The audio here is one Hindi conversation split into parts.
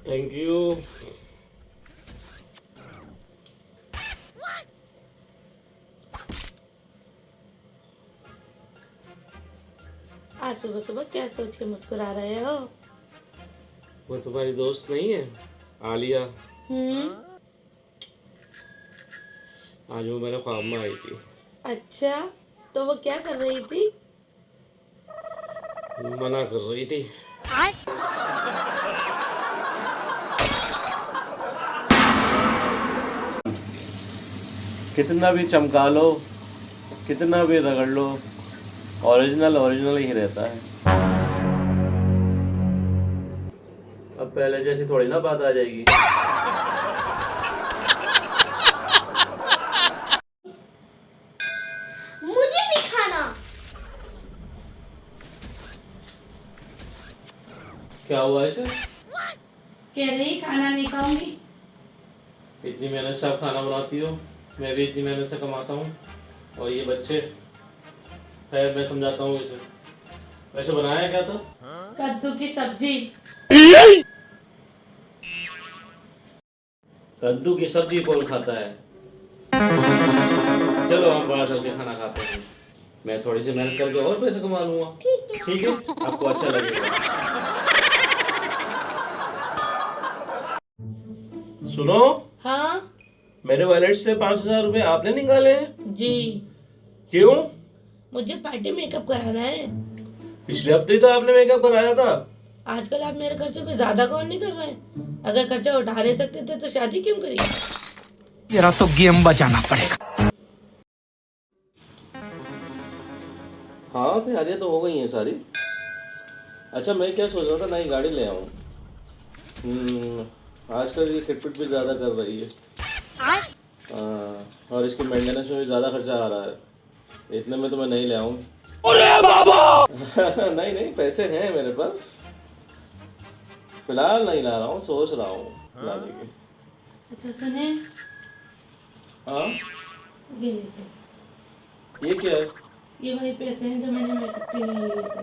Thank you. आज सुबह सुबह क्या सोच के मुस्कुरा रहे हो? वो तुम्हारी दोस्त नहीं है आलिया? आज वो मेरे ख्वाब में आई थी। अच्छा, तो वो क्या कर रही थी? मना कर रही थी। कितना भी चमका लो, कितना भी रगड़ लो, ओरिजिनल ओरिजिनल ही रहता है। अब पहले जैसी थोड़ी ना बात आ जाएगी। मुझे भी खाना। क्या हुआ इसे? कह रही खाना नहीं खाऊंगी। इतनी मेहनत से आप खाना बनाती हो, मैं भी इतनी मेहनत से कमाता हूँ, और ये बच्चे। खैर मैं समझाता हूँ इसे। वैसे बनाया क्या था? कद्दू की सब्जी। कद्दू की सब्जी कौन खाता है? चलो हम बाहर चल के खाना खाते हैं। मैं थोड़ी सी मेहनत करके और पैसे कमा लूंगा। ठीक है, आपको अच्छा लगेगा। सुनो, हाँ मेरे वॉलेट से 5,000 रुपए आपने निकाले हैं? जी, क्यों? मुझे पार्टी मेकअप कराना है। पिछले हफ्ते ही तो आपने मेकअप कराया था। आजकल आप मेरे खर्चे पे ज्यादा कौन नहीं कर रहे हैं? अगर खर्चा उठा नहीं सकते थे तो शादी क्यों करी? मेरा तो गेम बजाना पड़ेगा। हाँ, तैयारियां तो हो गई हैं सारी। अच्छा, मैं क्या सोच रहा था, नई गाड़ी ले आऊँ। आजकल ये किटपिट भी ज़्यादा कर रही है। और इसके मेंटेनेंस में भी ज़्यादा खर्चा आ रहा है। इतने में तो मैं नहीं ले आऊँ। अरे बाबा! नहीं नहीं, पैसे हैं मेरे पास। फिलहाल नहीं ला रहा हूँ, सोच रहा हूँ लाने की। अच्छा सुने, हाँ, ये लीजिए। ये क्या है? ये वही पैसे हैं जो मैंने मेकअप के लिए लिए थे।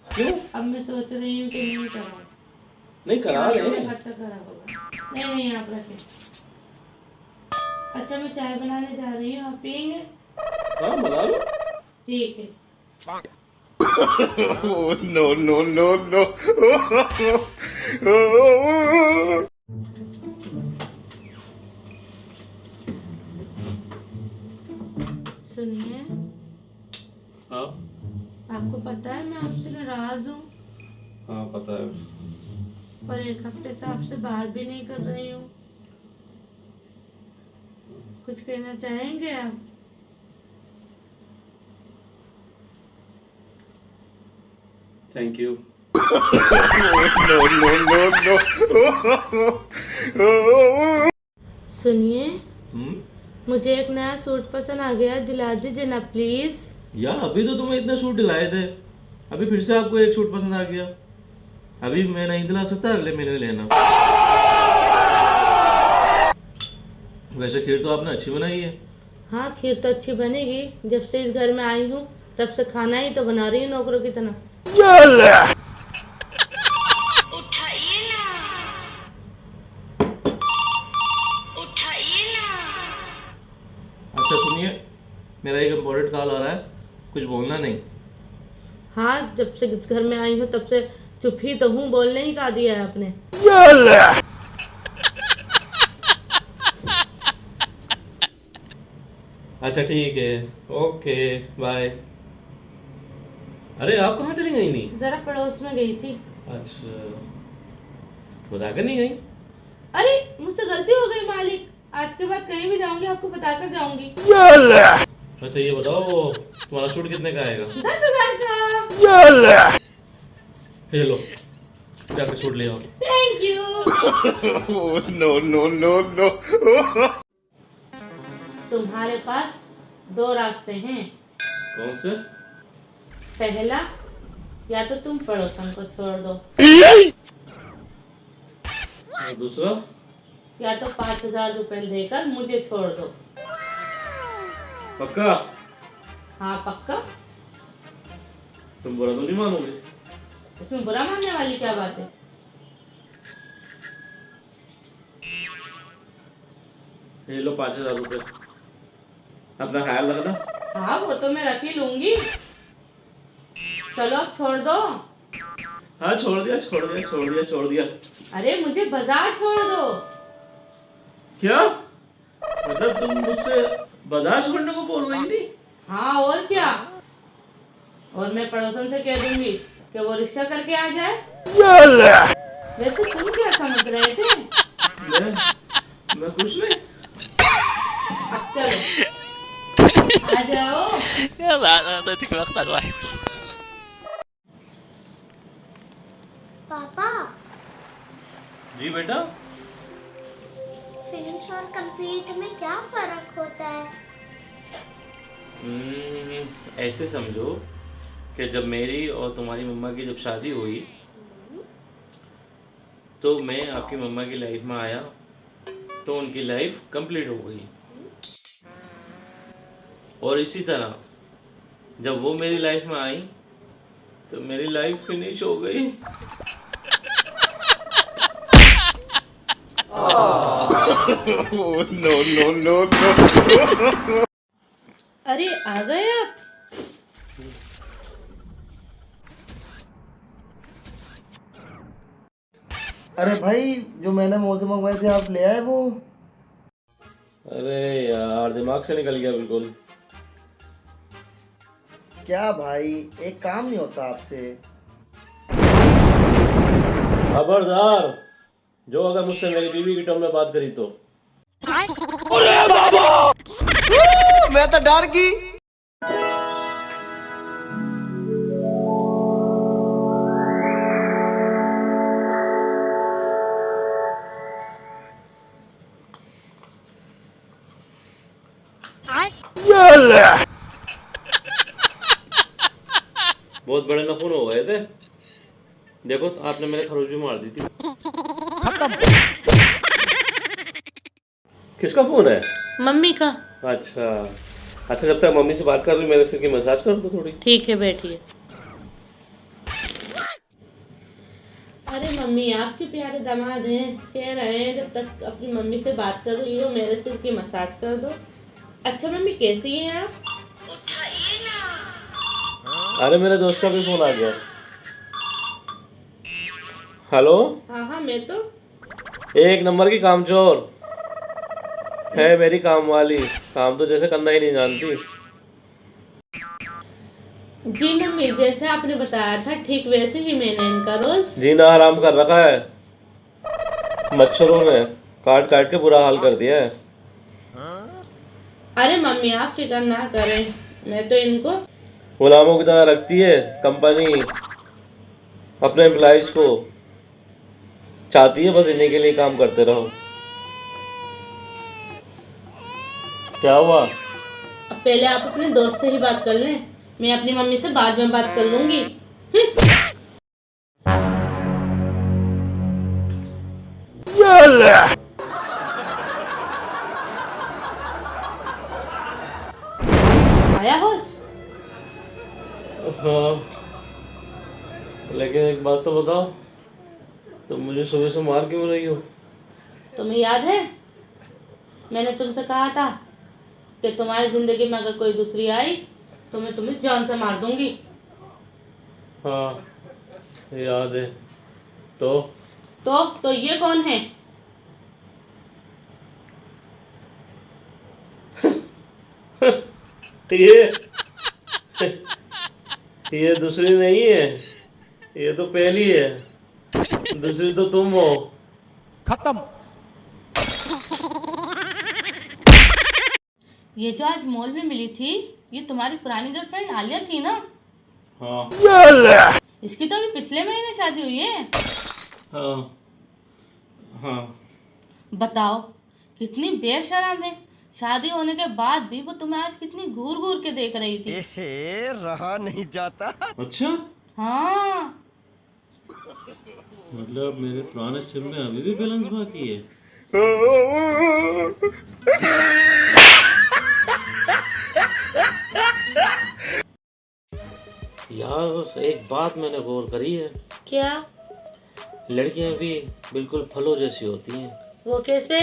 क्यों? अब मैं सोच रही हूँ कि नहीं कराऊं। नहीं, करा ले। खर्चा करा होगा। नहीं नहीं, आप रखें। अच्छा, मैं चाय बनाने जा रही हूँ, आप पियेंगे? हाँ, बना लो। ठीक है। No no no no. सुनिए, हाँ आपको पता है मैं आपसे नाराज हूँ, हाँ, पता है। और एक हफ्ते से आपसे बात भी नहीं कर रही हूँ। कुछ कहना चाहेंगे आप? Thank you. No no no no. सुनिए, मुझे एक नया सूट पसंद आ गया, दिला दीजिए ना प्लीज। यार, अभी तो तुम्हें इतने सूट दिलाए थे, अभी फिर से आपको एक सूट पसंद आ गया। अभी मैं नहीं दिला सकता, अगले महीने लेना। वैसे खीर तो आपने अच्छी बनाई है। हाँ, खीर तो अच्छी बनेगी। जब से इस घर में आई हूँ तब से खाना ही तो बना रही हूँ नौकरों की तरह। उठाइए ना, उठाइए ना। अच्छा सुनिए, मेरा एक इम्पोर्टेंट कॉल आ रहा है, कुछ बोलना नहीं। हाँ, जब से इस घर में आई हूँ तब से चुप ही तो हूँ, बोलने ही का दिया है आपने। अच्छा ठीक है, ओके, बाय। अरे आप कहाँ चली गई? नहीं। जरा पड़ोस में गई थी। अच्छा, बता कर नहीं गई? अरे, मुझसे गलती हो गई मालिक। आज के बाद कहीं भी जाऊंगी आपको बताकर जाऊंगी। अच्छा ये बताओ, तुम्हारा सूट कितने का आएगा? 10,000 का। ये लो, जाकर सूट ले आओ। Thank you. No no no no. तुम्हारे पास दो रास्ते हैं। कौन से? पहला, या तो तुम पड़ोसन को छोड़ दो, और दूसरा? या तो 5,000 रुपए देकर मुझे छोड़ दो। पक्का? हाँ पक्का। तुम बुरा तो नहीं मानोगे? इसमें बुरा मानने वाली क्या बात है? ये लो 5,000 रुपये, अपना ख्याल रखना। हाँ वो तो मैं रख ही लूंगी। चलो अब छोड़ दो। हाँ छोड़ दिया छोड़ दिया छोड़ दिया छोड़ दिया। अरे मुझे बाजार छोड़ दो। क्या मतलब तुम मुझसे बाजार छोड़ने को बोल रही थी? हाँ और क्या, और मैं पड़ोसन से कह दूंगी कि वो रिक्शा करके आ जाए। वैसे तुम क्या समझ रहे थे? मैं कुछ नहीं। अब चलो आ जाओ। पापा, जी बेटा। फिनिश और कंप्लीट में क्या फर्क होता है? ऐसे समझो कि जब मेरी और तुम्हारी मम्मा की जब शादी हुई तो मैं आपकी मम्मा की लाइफ में आया तो उनकी लाइफ कंप्लीट हो गई, और इसी तरह जब वो मेरी लाइफ में आई तो मेरी लाइफ फिनिश हो गई। Oh, no, no, no, no. अरे आ गए आप? अरे भाई, जो मैंने मोजे मंगवाए थे आप ले आए वो? अरे यार दिमाग से निकल गया बिल्कुल। क्या भाई, एक काम नहीं होता आपसे? खबरदार जो अगर मुझसे मेरी बीवी की टर्म में बात करी तो। मैं तो डर गई। बहुत बड़े नखून हो गए थे। देखो तो आपने मेरे खरोच भी मार दी थी। किसका फोन है? मम्मी का। अच्छा अच्छा, जब तक मम्मी से बात कर रही मेरे सिर की मसाज कर दो थोड़ी। ठीक है बैठिए। अरे मम्मी आपके प्यारे दामाद हैं, कह रहे हैं जब तक अपनी मम्मी से बात कर रही हो मेरे सिर की मसाज कर दो। अच्छा मम्मी कैसी हैं आप? उठाइए ना। अरे मेरे दोस्त का भी फोन आ गया। हेलो। हाँ हाँ मैं तो। एक नंबर की कामचोर है मेरी काम वाली, काम तो जैसे करना ही नहीं जानती। जी मम्मी जैसे आपने बताया था ठीक वैसे ही मैंने इनका रोज जीना आराम कर रखा है, मच्छरों ने काट काट के बुरा हाल कर दिया है। अरे मम्मी आप फिक्र ना करें, मैं तो इनको गुलामों की तरह रखती है कंपनी, अपने एम्प्लॉइज को चाहती है बस इन्हीं के लिए काम करते रहो। क्या हुआ? अब पहले आप अपने दोस्त से ही बात कर लें, मैं अपनी मम्मी से बाद में बात कर लूंगी। आया होश? हाँ लेकिन एक बात तो बताओ, तुम मुझे सुबह से मार क्यों रही हो? तुम्हें याद है मैंने तुमसे कहा था कि तुम्हारी जिंदगी में अगर कोई दूसरी आई तो मैं तुम्हें जान से मार दूंगी। हाँ याद है। तो तो ये कौन है? ये दूसरी नहीं है, ये तो पहली है, दूसरी तो तुम हो। खत्म। ये जो आज मॉल में मिली थी ये तुम्हारी पुरानी गर्लफ्रेंड आलिया थी ना? हाँ इसकी तो अभी पिछले महीने शादी हुई है। हाँ हाँ। बताओ कितनी बेशर्म है, शादी होने के बाद भी वो तुम्हें आज कितनी घूर घूर के देख रही थी। रहा नहीं जाता। अच्छा हाँ मतलब मेरे पुराने सिम में अभी भी बैलेंस बाकी है। यार एक बात मैंने गौर करी है, क्या? लड़कियां भी बिल्कुल फलों जैसी होती हैं। वो कैसे?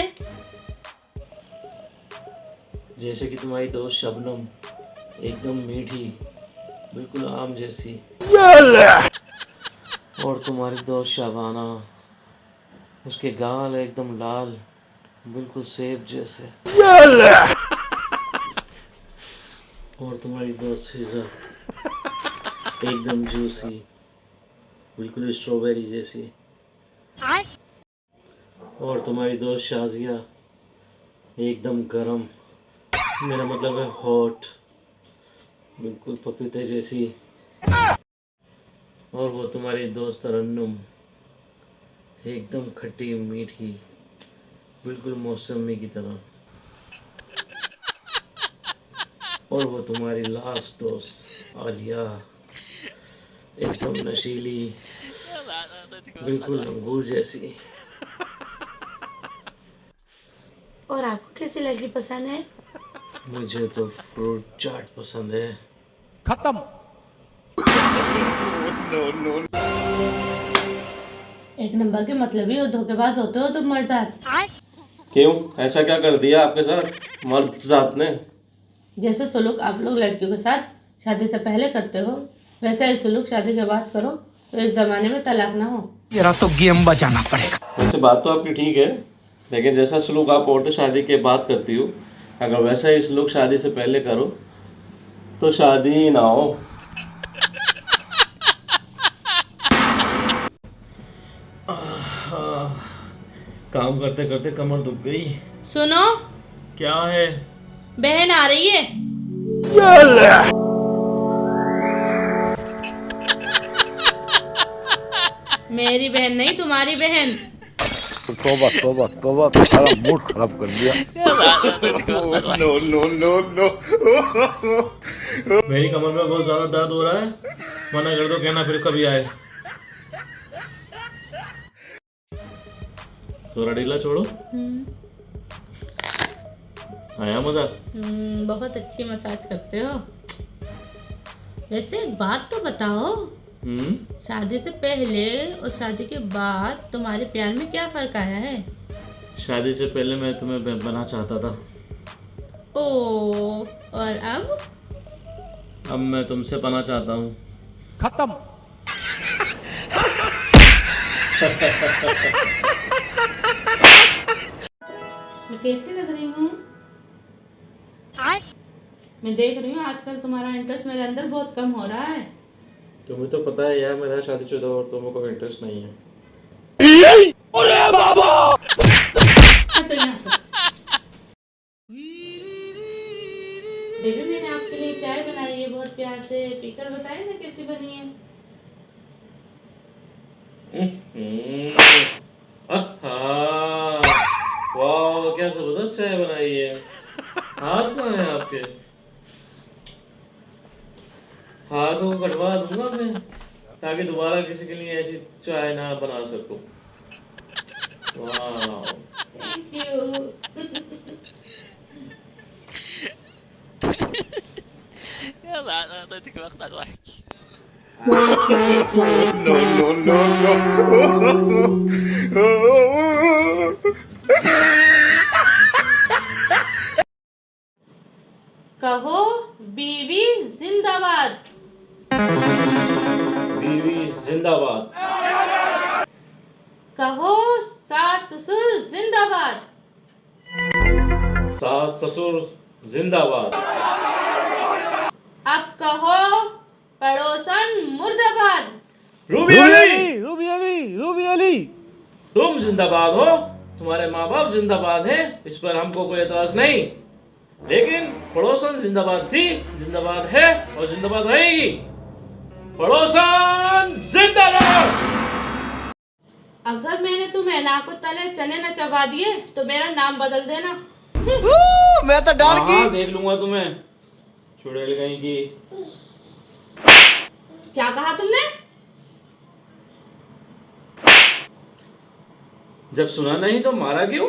जैसे कि तुम्हारी दोस्त शबनम एकदम मीठी, बिल्कुल आम जैसी, और तुम्हारी दोस्त शाबाना, उसके गाल एकदम लाल, बिल्कुल सेब जैसे, और तुम्हारी दोस्त फिजा एकदम जूसी, बिल्कुल स्ट्रॉबेरी जैसी, और तुम्हारी दोस्त शाजिया एकदम गरम, मेरा मतलब है हॉट, बिल्कुल पपीते जैसी, और वो तुम्हारी दोस्त तरन्नुम एकदम खट्टी मीठी, बिल्कुल मौसमी की तरह, और वो तुम्हारी लास्ट दोस्त आलिया एकदम नशीली, बिल्कुल अंगूर जैसी। और आपको कैसी लड़की पसंद है? मुझे तो फ्रूट चाट पसंद है। खत्म। एक नंबर के मतलबी और धोखेबाज होते हो तुम मर्दात। क्यों, ऐसा क्या कर दिया आपके साथ मर्द जात ने? जैसे सलूक आप लोग लड़कियों के साथ शादी से पहले करते हो, वैसा ही सलूक शादी के बाद करो, तो इस जमाने में तलाक ना हो। मेरा तो गेम बजाना पड़ेगा। वैसे बात तो आपकी ठीक है, लेकिन जैसा सलूक आप औरतें शादी के बाद करती हो, अगर वैसा ही सलूक शादी से पहले करो तो शादी ही ना हो। काम करते करते कमर दुख गई। सुनो, क्या है? बहन आ रही है। मेरी बहन नहीं, तुम्हारी बहन। तोबा तोबा तोबा, तुम्हारा मूड खराब कर दिया। No no no no. मेरी कमर में बहुत ज्यादा दर्द हो रहा है, मना कर दो, कहना फिर कभी आए। थोड़ा ढीला छोड़ो। आया मजा? बहुत अच्छी मसाज करते हो। वैसे एक बात तो बताओ, शादी से पहले और शादी के बाद तुम्हारे प्यार में क्या फर्क आया है? शादी से पहले मैं तुम्हें बना चाहता था। ओ, और अब मैं तुमसे बना चाहता हूँ। खत्म। मैं कैसी लग रही हूँ? मैं देख रही हूँ आजकल तुम्हारा इंटरेस्ट मेरे अंदर बहुत कम हो रहा है। तुम्हें तो पता है यार, मेरा शादीशुदा और तुम्हें कोई इंटरेस्ट नहीं है। अरे बाबा! हटो यहाँ से। बेबी, मैंने आपके लिए चाय बनाई है बहुत प्यार से, पीकर बताए ना कैसी बनी है। वाह, क्या जबरदस्त चाय बनाई है। हाथ कहाँ है आपके? हाथों को कटवा दूंगा मैं, ताकि दोबारा किसी के लिए ऐसी चाय ना बना सकूं। वाह, thank you. No no no no. कहो बीवी जिंदाबाद। बीवी जिंदाबाद। कहो सास ससुर जिंदाबाद। सास ससुर जिंदाबाद। अब कहो पड़ोसन मुर्दाबाद। Ruby Ali, Ruby Ali, Ruby Ali, तुम जिंदाबाद हो, तुम्हारे माँ बाप जिंदाबाद हैं, इस पर हमको कोई एतराज नहीं, लेकिन पड़ोसन जिंदाबाद थी, जिंदाबाद है और जिंदाबाद रहेगी। पड़ोसन जिंदाबाद। अगर मैंने तुम्हें नाको तले चने न चबा दिए तो मेरा नाम बदल देना। मैं तो डर गई। देख लूंगा तुम्हें, चुड़ैल कहीं की। क्या कहा तुमने? जब सुना नहीं तो मारा क्यों?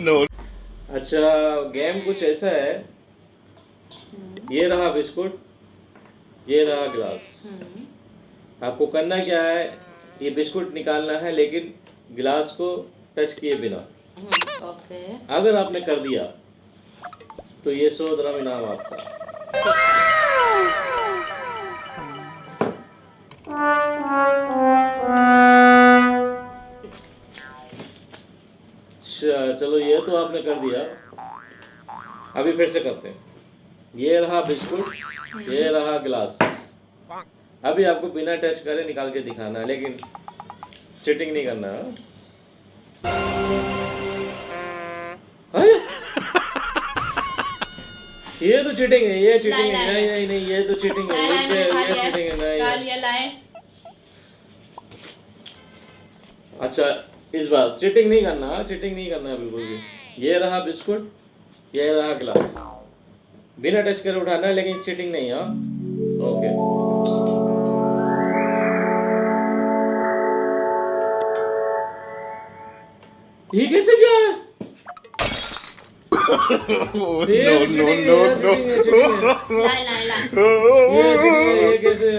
नो। अच्छा, गेम कुछ ऐसा है, ये रहा बिस्कुट, ये रहा गिलास। आपको करना क्या है, ये बिस्कुट निकालना है लेकिन गिलास को टच किए बिना। ओके। अगर आपने कर दिया तो ये 100 dirham इनाम आपका। चलो ये तो आपने कर दिया, अभी फिर से करते हैं। ये रहा बिस्कुट, ये रहा गिलास। अभी आपको बिना टच करे निकाल के दिखाना है, लेकिन चीटिंग नहीं करना है। ये तो चीटिंग है, ये चीटिंग है। नहीं नहीं, ये तो चीटिंग है, ये चीटिंग है। नहीं, अच्छा इस बार चीटिंग नहीं करना, चीटिंग नहीं करना है बिल्कुल भी। ये रहा बिस्कुट, ये रहा गिलास, बिना टच करे उठाना है, लेकिन चीटिंग नहीं। हाँ ओके। ये कैसे किया है? no, no. ये कैसे?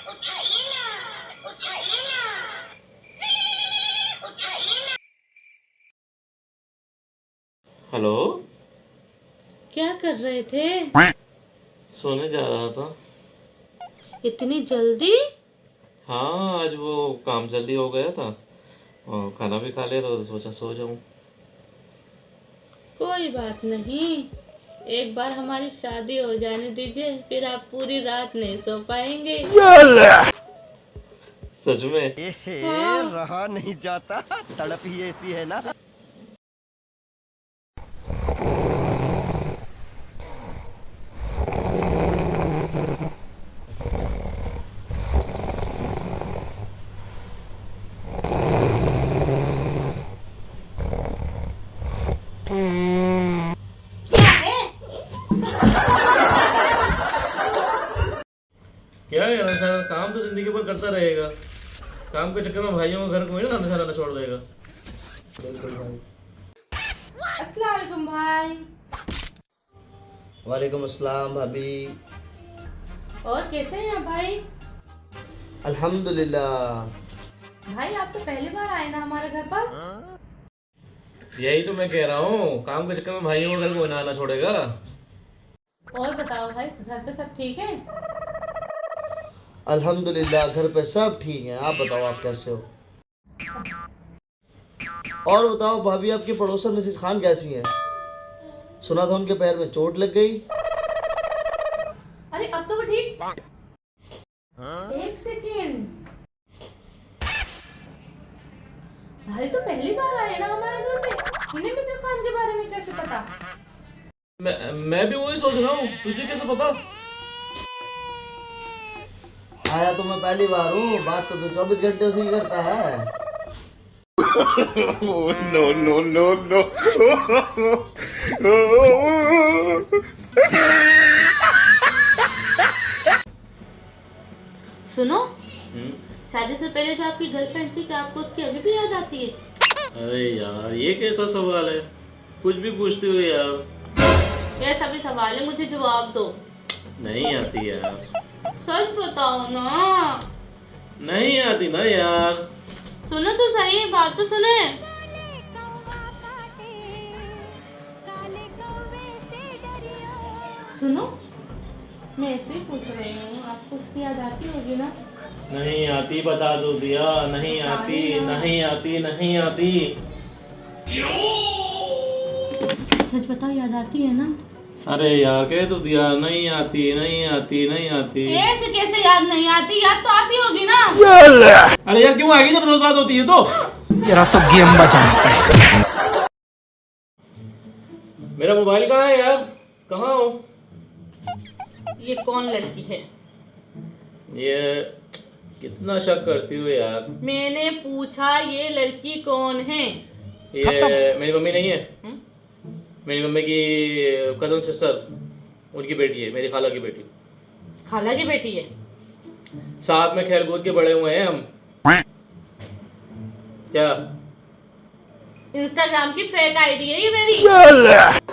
उठाइए ना, उठाइए ना, उठाइए ना। हेलो, क्या कर रहे थे? सोने जा रहा था। इतनी जल्दी? हाँ, आज वो काम जल्दी हो गया था और खाना भी खा लिया था, तो सोचा सो जाऊं। कोई बात नहीं, एक बार हमारी शादी हो जाने दीजिए, फिर आप पूरी रात नहीं सो पाएंगे। सच में? रहा नहीं जाता, तड़प ही ऐसी है ना। क्या यार, ऐसा काम तो जिंदगी भर करता रहेगा, काम के चक्कर में भाइयों का घर को ही ना खाना छोड़ देगा। अस्सलाम वालेकुम भाई। वालेकुम अस्सलाम भाभी। और कैसे हैं आप भाई? अल्हम्दुलिल्लाह। भाई आप तो पहली बार आए ना हमारे घर पर। यही तो मैं कह रहा हूँ, काम के चक्कर में भाइयों का घर को ना छोड़ेगा। और बताओ भाई, घर पे सब ठीक है? अल्हम्दुलिल्लाह, घर पे सब ठीक हैं। आप बताओ, आप कैसे हो? और बताओ भाभी, आपकी पड़ोसन मिसेस खान कैसी हैं? सुना था उनके पैर में चोट लग गई। अरे अब तो वो ठीक। एक सेकेंड, भाई तो पहली बार आए ना हमारे घर पे, इन्हें मिसेस खान के बारे में कैसे पता? मैं भी वही सोच रहा हूँ, तुझे कैसे पता? आया तो मैं पहली बार हूँ, बात तो 24 घंटे उसी की करता है। no. सुनो, शादी से पहले जो आपकी गर्लफ्रेंड थी, क्या आपको उसकी अभी भी याद आती है? अरे यार, ये कैसा सवाल है, कुछ भी पूछते हो यार। ये सभी सवाल है, मुझे जवाब दो। नहीं आती यार। सच बताओ ना। नहीं आती ना यार। सुनो तो सही, बात तो सुने। सुनो, मैं ऐसे ही पूछ रही हूँ, आपको उसकी याद आती होगी ना? नहीं आती, बता दो दिया। नहीं आती, नहीं आती, नहीं आती। सच बताओ, याद आती है ना? अरे यार, कह तो दिया, नहीं आती, नहीं आती, नहीं आती। ऐसे कैसे याद नहीं आती? याद तो आती होगी ना? अरे यार, क्यों आएगी जब रोज बात होती है तो? तेरा तो गेम बचाना पड़ेगा। मेरा मोबाइल कहाँ है यार? कहाँ हो? ये कौन लड़की है? ये कितना शक करती हो यार। मैंने पूछा ये लड़की कौन है? ये मेरी मम्मी नहीं है। हम्म? मेरी मम्मी की कजन सिस्टर, उनकी बेटी है, मेरी खाला की बेटी। खाला की बेटी है? साथ में खेल कूद के बड़े हुए हैं हम। क्या? इंस्टाग्राम की फेक आईडी है ये मेरी।